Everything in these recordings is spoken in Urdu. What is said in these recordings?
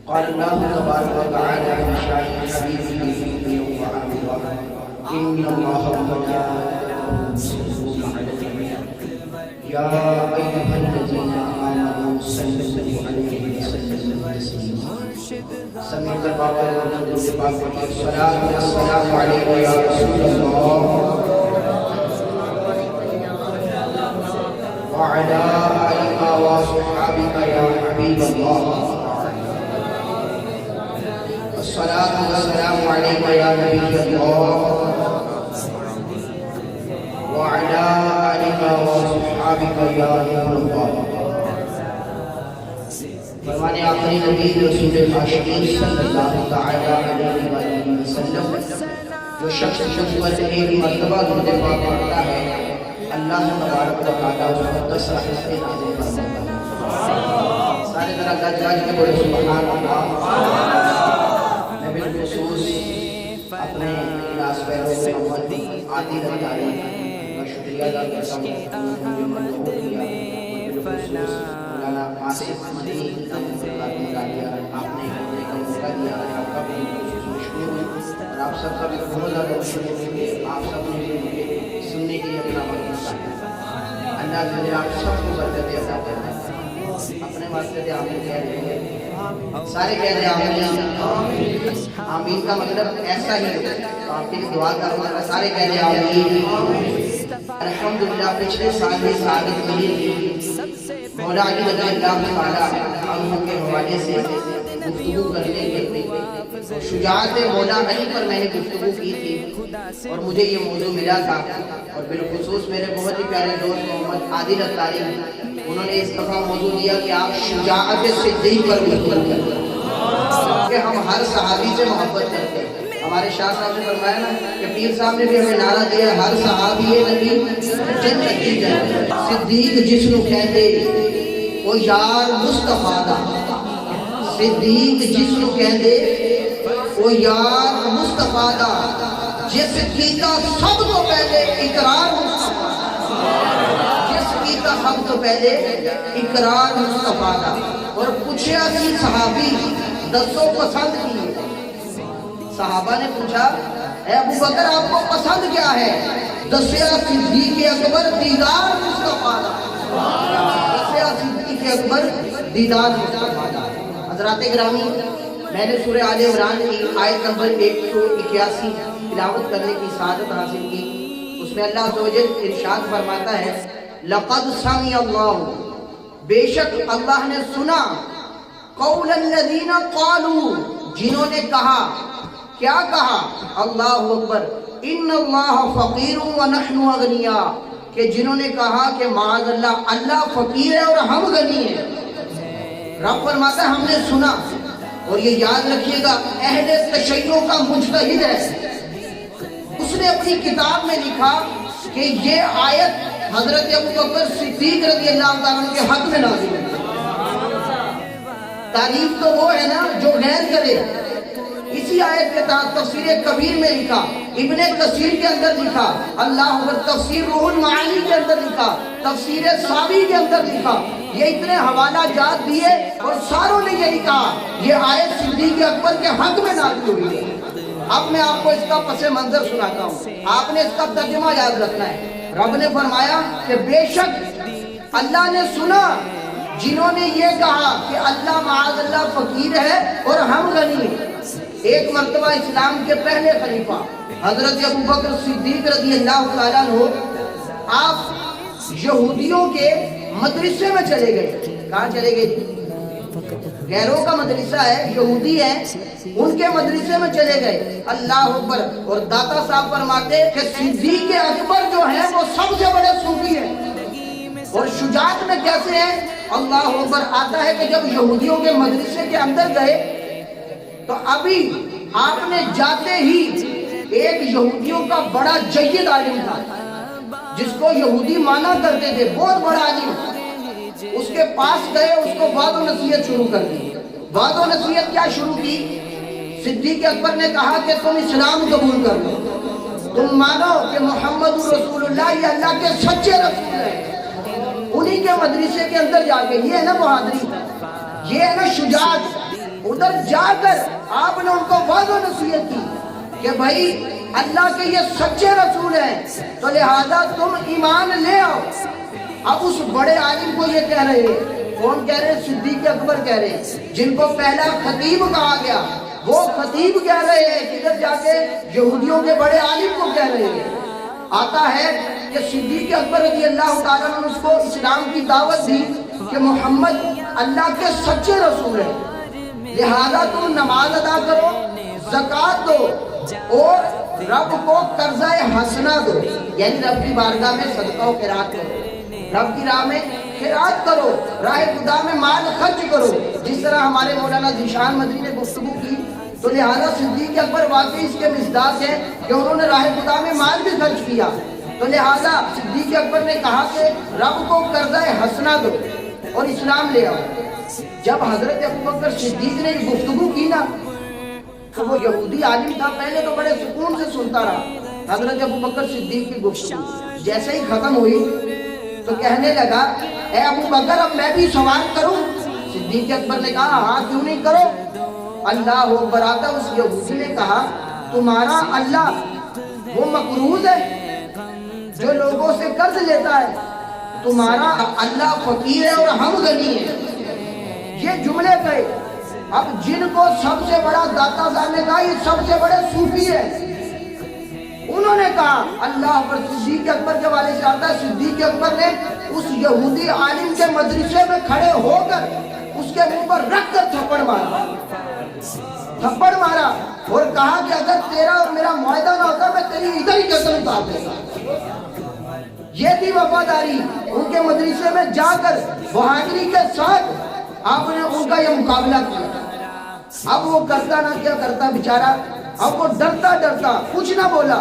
قال الله تبارك وتعالى عن شأن حبيبه في وعامله إن الله وملائكته يصلون على النبي يا أيها الذين آمنوا صلوا عليه وسلموا تسليما سمع الباب والصلاة والسلام عليك يا رسول الله وعلى آلك وصحبك يا حبيب الله الصلاة والسلام عليك يا نبي الله وعلى آلك وصحبك يا نور الله فرمانے آخری نبی رسول عاشقین صلی اللہ تعالی علیہ وسلم جو شخص پر ایک مرتبہ درود پاک پڑھتا ہے اللہ تبارک و تعالی اس کو 10 رحمتیں نازل فرماتا ہے. سارے ذرا گج گج کے بولے سبحان اللہ. میں بالخصوص اپنے کلاس پیروں سے محمد عادل رضائی کا شکریہ ادا کرتا ہوں. بالخصوص مولانا آصف مدنی کا آپ نے ہونے کا موقع دیا ہے. آپ کا بھی مشکور ہوں اور آپ سب کا بھی بہت زیادہ مشکور ہوں کہ آپ سب نے مجھے سننے کے لیے اپنا وقت نکالا. اللہ تعالی آپ سب کو برکت عطا کرے. اپنے واسطے آمین کہہ رہے ہیں, سارے کہہ رہے ہیں آمین. آمین کا مطلب ایسا ہی ہے. آپ کے لیے دعا کروں, سارے کہہ رہے ہیں آمین. الحمدللہ پچھلے سال میں سعادت ملی مولا علی رضی اللہ تعالی عنہ کے حوالے سے گفتگو کرنے کے شجاعت مولا علی پر میں نے گفتگو کی تھی اور مجھے یہ موضوع ملا تھا. اور بالخصوص میرے بہت ہی پیارے دوست محمد عادل رضائی انہوں نے اس دفعہ موضوع دیا کہ آپ شجاعت صدیق پر گفتگو کریں کہ ہم ہر صحابی سے محبت کرتے ہیں. ہمارے شاہ صاحب نے فرمایا نا کہ پیر صاحب نے بھی ہمیں نعرہ دیا ہر صحابی نبی جنتی جنت. صدیق جس نو کہتے وہ یار مصطفیٰ دا, صدیق جس نو کہتے وہ یار مصطفیٰ دا, جس کیتا سب تو پہلے اقرار مصطفیٰ, جس کیتا سب تو پہلے اقرار مصطفیٰ دا. اور پوچھا سی صحابی دسو پسند کی. صحابہ نے پوچھا اے ابو بکر آپ کو پسند کیا ہے؟ دسیا صدیق اکبر دیدار مصطفیٰ دا. دسیا صدیق اکبر دیدار مصطفیٰ دا. حضرات گرامی, میں نے سورہ آل عمران کی آیت نمبر 181 تلاوت کرنے کی سعادت حاصل کی. اس میں اللہ عز و جل ارشاد فرماتا ہے لقد سمع اللہ, بے شک اللہ نے سنا, قول الذین قالوا, جنہوں نے کہا, کیا کہا, اللہ اکبر, ان اللہ فقیر ونحن اغنیاء, کہ جنہوں نے کہا کہ معاذ اللہ اللہ فقیر ہے اور ہم غنی ہیں. رب فرماتا ہے ہم نے سنا. اور یہ یاد رکھیے گا اہل تشیع کا مجتہد ہے, اس نے اپنی کتاب میں لکھا کہ یہ آیت حضرت ابوبکر صدیق رضی اللہ تعالیٰ کے حق میں نازل ہے. تعریف تو وہ ہے نا جو غیر کرے. اسی آیت کے تحت تفسیر کبیر میں لکھا, ابن کثیر کے اندر لکھا, اللہ اکبر, تفسیر روح المعانی کے اندر لکھا, تفسیر ساوی کے اندر لکھا. یہ اتنے حوالہ جات دیے اور ساروں نے یہی کہا یہ آیت صدیق اکبر کے حق میں نازل ہوئی ہے. اب میں آپ کو اس کا پس منظر سناتا ہوں, آپ نے اس کا ترجمہ یاد رکھنا ہے. رب نے فرمایا کہ بے شک اللہ نے سنا جنہوں نے یہ کہا کہ اللہ معاذ اللہ فقیر ہے اور ہم غنی ہیں. ایک مرتبہ اسلام کے پہلے خلیفہ حضرت ابوبکر صدیق رضی اللہ تعالیٰ عنہ آپ یہودیوں کے مدرسے میں چلے گئے. کہاں چلے گئے؟ غیروں کا مدرسہ ہے, یہودی ہے, ان کے مدرسے میں چلے گئے. اللہ اکبر. اور داتا صاحب فرماتے کہ صدیق اکبر جو ہیں وہ سب سے بڑے صوفی ہیں. اور شجاعت میں کیسے ہیں؟ اللہ اکبر. آتا ہے کہ جب یہودیوں کے مدرسے کے اندر گئے تو ابھی آپ نے جاتے ہی ایک یہودیوں کا بڑا جید عالم تھا جس کو یہودی مانا کرتے تھے, بہت بڑا عالم. اس کے پاس گئے, اس کو وعظ و نصیحت شروع کر دی. وعظ و نصیحت کیا شروع کی؟ صدیق اکبر نے کہا کہ تم اسلام قبول کر لو, تم مانو کہ محمد رسول اللہ یہ اللہ کے سچے رسول ہیں. انہی کے مدرسے کے اندر جا کے, یہ ہے نا بہادری, یہ ہے نا شجاعت. ادھر جا کر آپ نے ان کو واضح نصیحت کی کہ بھائی اللہ کے یہ سچے رسول ہیں تو لہذا تم ایمان لے آؤ۔ اب اس بڑے عالم کو یہ کہہ رہے ہیں، کون کہہ رہے ہیں؟ صدیق اکبر کہہ رہے ہیں، جن کو پہلا خطیب کہا گیا، وہ خطیب کہہ رہے ہیں، کدھر جا کے یہودیوں کے بڑے عالم کو کہہ رہے ہیں۔ آتا ہے کہ صدیق اکبر رضی اللہ تعالیٰ نے اس کو اسلام کی دعوت دی کہ محمد اللہ کے سچے رسول ہیں، لہذا تم نماز ادا کرو، زکوٰۃ دو اور رب کو قرضہ حسنہ دو، یعنی رب کی بارگاہ میں صدقہ و خیرات کرو، رب کی راہ میں خیرات کرو، راہ خدا میں مال خرچ کرو، جس طرح ہمارے مولانا ذیشان مدنی نے گفتگو کی۔ تو لہذا صدیق اکبر واقعی اس کے مصداق ہے کہ انہوں نے راہ خدا میں مال بھی خرچ کیا۔ تو لہذا صدیق اکبر نے کہا کہ رب کو قرضہ حسنہ دو اور اسلام لے آؤ۔ جب حضرت ابوبکر صدیق نے یہ گفتگو کی نا تو وہ یہودی عالم تھا، پہلے تو بڑے سکون سے سنتا رہا حضرت ابوبکر صدیق کی گفتگو، جیسے ہی ختم ہوئی تو کہنے لگا اے ابوبکر اب میں بھی سوال کروں؟ صدیق اکبر نے کہا ہاں کیوں نہیں، کرو۔ اللہ اکبر آتا اس یہودی نے کہا تمہارا اللہ وہ مقروض ہے جو لوگوں سے قرض لیتا ہے، تمہارا اللہ فقیر ہے اور ہم غنی ہیں۔ یہ جملے کہے۔ اب جن کو سب سے بڑا داتا صاحب نے کہا یہ سب سے بڑے صوفی ہے، انہوں نے کہا اللہ پر صدیق اکبر کے والے سے آتا ہے صدیق اکبر نے اس یہودی عالم کے مدرسے میں کھڑے ہو کر اس کے منہ پر رکھ کر تھپڑ مارا اور کہا کہ اگر تیرا اور میرا معاہدہ نہ ہوتا میں تیری ادھر ہی قتل اتار دیتا۔ یہ تھی وفاداری، ان کے مدرسے میں جا کر بہادری کے ساتھ آپ نے ان کا یہ مقابلہ کیا۔ اب وہ کرتا نہ کیا کرتا بیچارہ، اب وہ ڈرتا کچھ نہ بولا۔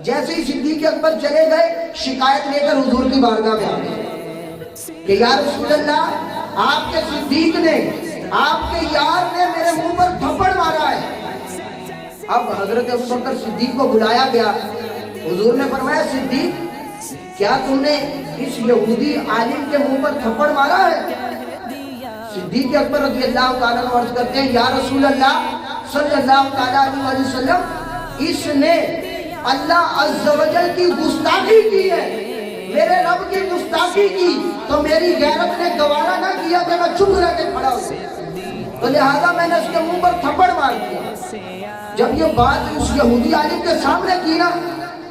جیسے ہی صدیق اکبر چلے گئے شکایت لے کر حضور کی بارگاہ میں آ گئے کہ یا رسول اللہ آپ کے صدیق نے، آپ کے یار نے میرے منہ پر تھپڑ مارا ہے۔ اب حضرت ابوبکر صدیق کو بلایا گیا، حضور نے فرمایا صدیق کیا تم نے اس یہودی عالم کے منہ پر تھپڑ مارا ہے؟ صدیق اکبر رضی اللہ تعالیٰ عنہ عرض کرتے ہیں یا رسول اللہ صلی اللہ تعالیٰ علیہ وسلم اس نے اللہ عز و جل کی گستاخی کی ہے، میرے رب کی گستاخی کی، تو میری غیرت نے گوارا نہ کیا کہ میں چپ رہ کے کھڑا ہوں، تو لہذا میں نے اس کے منہ پر تھپڑ مار دیا۔ جب یہ بات اس یہودی عالم کے سامنے کی نا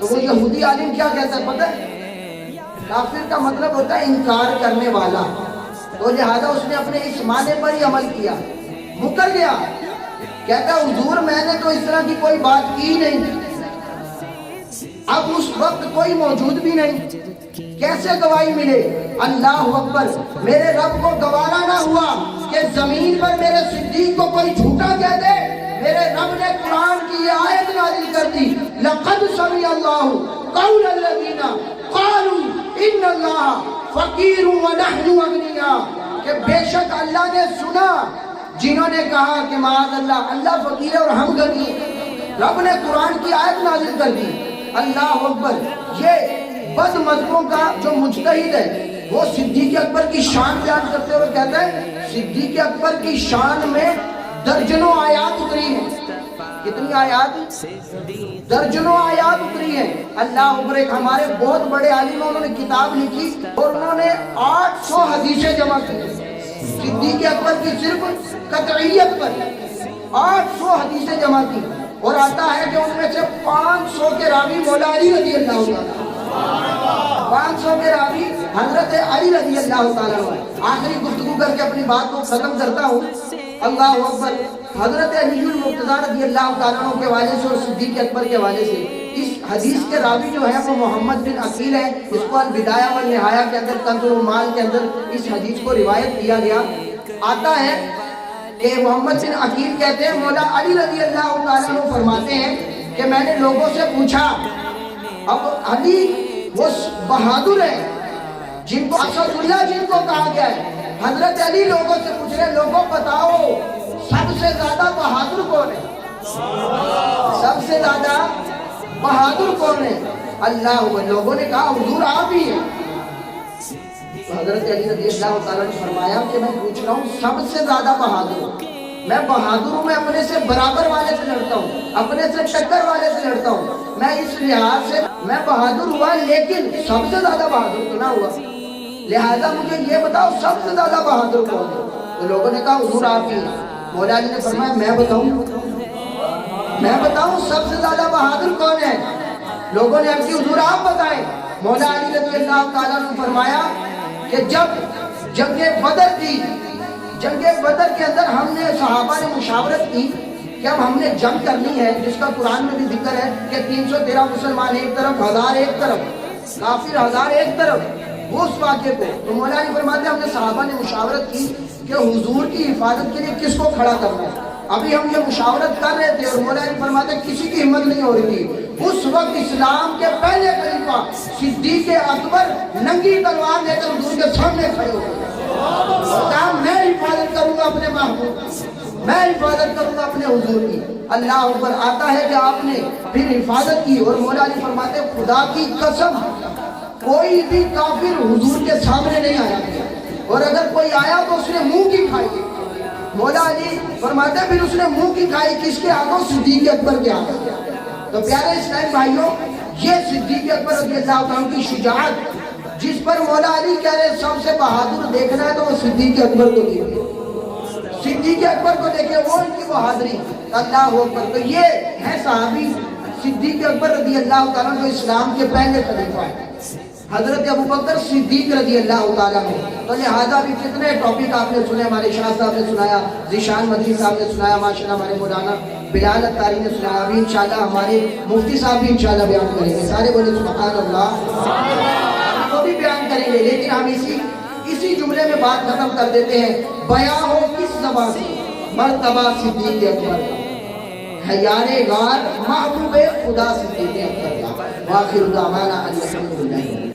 تو وہ یہودی عالم کیا کہتا ہے پتہ ہے؟ کافر کا مطلب ہوتا ہے انکار کرنے والا، تو لہذا اس نے اپنے اس معنی پر ہی عمل کیا، مکر گیا، کہتا ہے حضور میں نے تو اس طرح کی کوئی بات کی نہیں، اب اس وقت کوئی موجود بھی نہیں، کیسے گواہی ملے؟ اللہ اکبر، میرے رب کو گوارا نہ ہوا کہ زمین پر میرے صدیق کو کوئی جھوٹا کہہ دے، میرے رب نے قرآن کی یہ آیت نازل کر دی لقد سمع اللہ قول الذین قالوا ان اللہ فقیر ونحن اغنیاء، کہ بے شک اللہ نے سنا جنہوں نے کہا کہ معاذ اللہ اللہ فقیر ہے اور ہم غنی ہیں۔ رب نے قرآن کی آیت نازل کر دی۔ اللہ اکبر، یہ بد مذہبوں کا جو مجتہد ہے وہ صدیق اکبر کی شان بیان کرتے ہوئے کہتا ہے صدیق اکبر کی شان میں درجنوں آیات اتری ہیں۔ کتنی آیات؟ درجنوں آیات اتری ہیں۔ اللہ اکبر، ایک ہمارے بہت بڑے عالم ہیں، انہوں نے کتاب لکھی اور انہوں نے 800 حدیثیں جمع کی صدیق اکبر کی صرف قطعیت پر 800 حدیثیں جمع کی، اور آتا ہے کہ ان میں سے 500 کے راوی مولا علی رضی اللہ تعالیٰ، 500 کے راوی حضرت علی رضی اللہ تعالیٰ۔ آخری گفتگو کر کے اپنی بات کو ختم کرتا ہوں۔ اللہ اکبر، حضرت علی المرتضیٰ رضی اللہ تعالیٰ عنہ کے والے سے اور صدیق اکبر کے والے سے اس حدیث کے راوی جو ہے وہ محمد بن عقیل ہے، اس کو البدایہ والنہایہ کے اندر کنز المال کے اندر اس حدیث کو روایت کیا گیا۔ آتا ہے کہ محمد بن عقیل کہتے ہیں مولا علی رضی اللہ تعالیٰ عنہ فرماتے ہیں کہ میں نے لوگوں سے پوچھا، اب علی وہ بہادر ہے جن کو اسد اللہ جن کو کہا گیا ہے، حضرت علی لوگوں سے پوچھ رہے لوگوں بتاؤ سب سے زیادہ بہادر کون ہے؟ سب سے زیادہ بہادر کون ہے؟ اللہ ہوا۔ لوگوں نے کہا حضور آپ ہی ہیں۔ تو حضرت علی رضی اللہ تعالیٰ نے فرمایا کہ میں پوچھ رہا ہوں سب سے زیادہ بہادر میں بہادر ہوں، میں اپنے سے برابر والے سے لڑتا ہوں، اپنے سے ٹکر والے سے لڑتا ہوں، میں اس لحاظ سے میں بہادر ہوا، لیکن سب سے زیادہ بہادر تو نہ ہوا، لہذا مجھے یہ بتاؤ سب سے زیادہ بہادر کون ہے؟ تو لوگوں نے کہا حضور آپ ہی۔ مولا علی نے فرمایا میں بتاؤں سب سے زیادہ بہادر کون ہے؟ لوگوں نے عرض کی حضور آپ بتائیں۔ مولا علی رضی اللہ تعالیٰ نے فرمایا کہ جب جنگ بدر تھی، جنگ بدر کے اندر ہم نے صحابہ نے مشاورت کی کہ اب ہم نے جنگ کرنی ہے، جس کا قرآن میں بھی ذکر ہے کہ 313 مسلمان ایک طرف، 1000 ایک طرف، کافر 1000 ایک طرف، وہ اس واقعے کو۔ تو مولا علی فرماتے ہیں ہم نے صحابہ نے مشاورت کی کہ حضور کی حفاظت کے لیے کس کو کھڑا کرنا ہے۔ ابھی ہم یہ مشاورت کر رہے تھے اور مولا علی فرماتے ہیں کسی کی ہمت نہیں ہو رہی تھی۔ اس وقت اسلام کے پہلے خلیفہ صدیق اکبر ننگی تلوار لے کر حضور کے سامنے کھڑے ہو گئے، کہا میں حفاظت کروں گا اپنے محبوب کی، میں حفاظت کروں گا اپنے حضور کی۔ اللہ اکبر۔ آتا ہے کہ آپ نے پھر حفاظت کی اور مولا علی فرماتے ہیں خدا کی قسم کوئی بھی کافر حضور کے سامنے نہیں آیا، اور اگر کوئی آیا تو اس نے منہ کی کھائی۔ مولا علی فرماتے ہیں پھر اس نے منہ کی کھائی کس کے ہاتھوں؟ صدیق اکبر کے ہاتھوں۔ تو پیارے اسلام بھائیوں، یہ صدیق اکبر رضی اللہ عنہ کی شجاعت، جس پر مولا علی کہہ رہے سب سے بہادر دیکھنا ہے تو وہ صدیق اکبر کو دیکھے، صدیق اکبر کو دیکھے، وہ ان کی بہادری۔ اللہ اکبر۔ تو یہ ہے صحابی صدیق اکبر رضی اللہ تعالیٰ جو اسلام کے پہلے خلیفہ ہیں، حضرت ابوبکر صدیق رضی اللہ تعالیٰ عنہ۔ تو لہٰذا بھی کتنے ٹاپک آپ نے سنے، ہمارے شاہ صاحب نے سنایا، ذیشان مدنی صاحب نے سنایا، ماشاءاللہ ہمارے مولانا بلال اتاری نے سنایا، ابھی انشاءاللہ ہمارے مفتی صاحب بھی انشاءاللہ بیان کریں گے، سارے بولے سبحان اللہ، وہ بھی بیان کریں گے۔ لیکن ہم اسی جملے میں بات ختم کر دیتے ہیں، بیاں ہو کس زبان سے؟ مرتبہ صدیق اکبر کا ہے، یار غار محبوب خدا صدیق اکبر کا۔ وآخر دعوانا الحمدللہ۔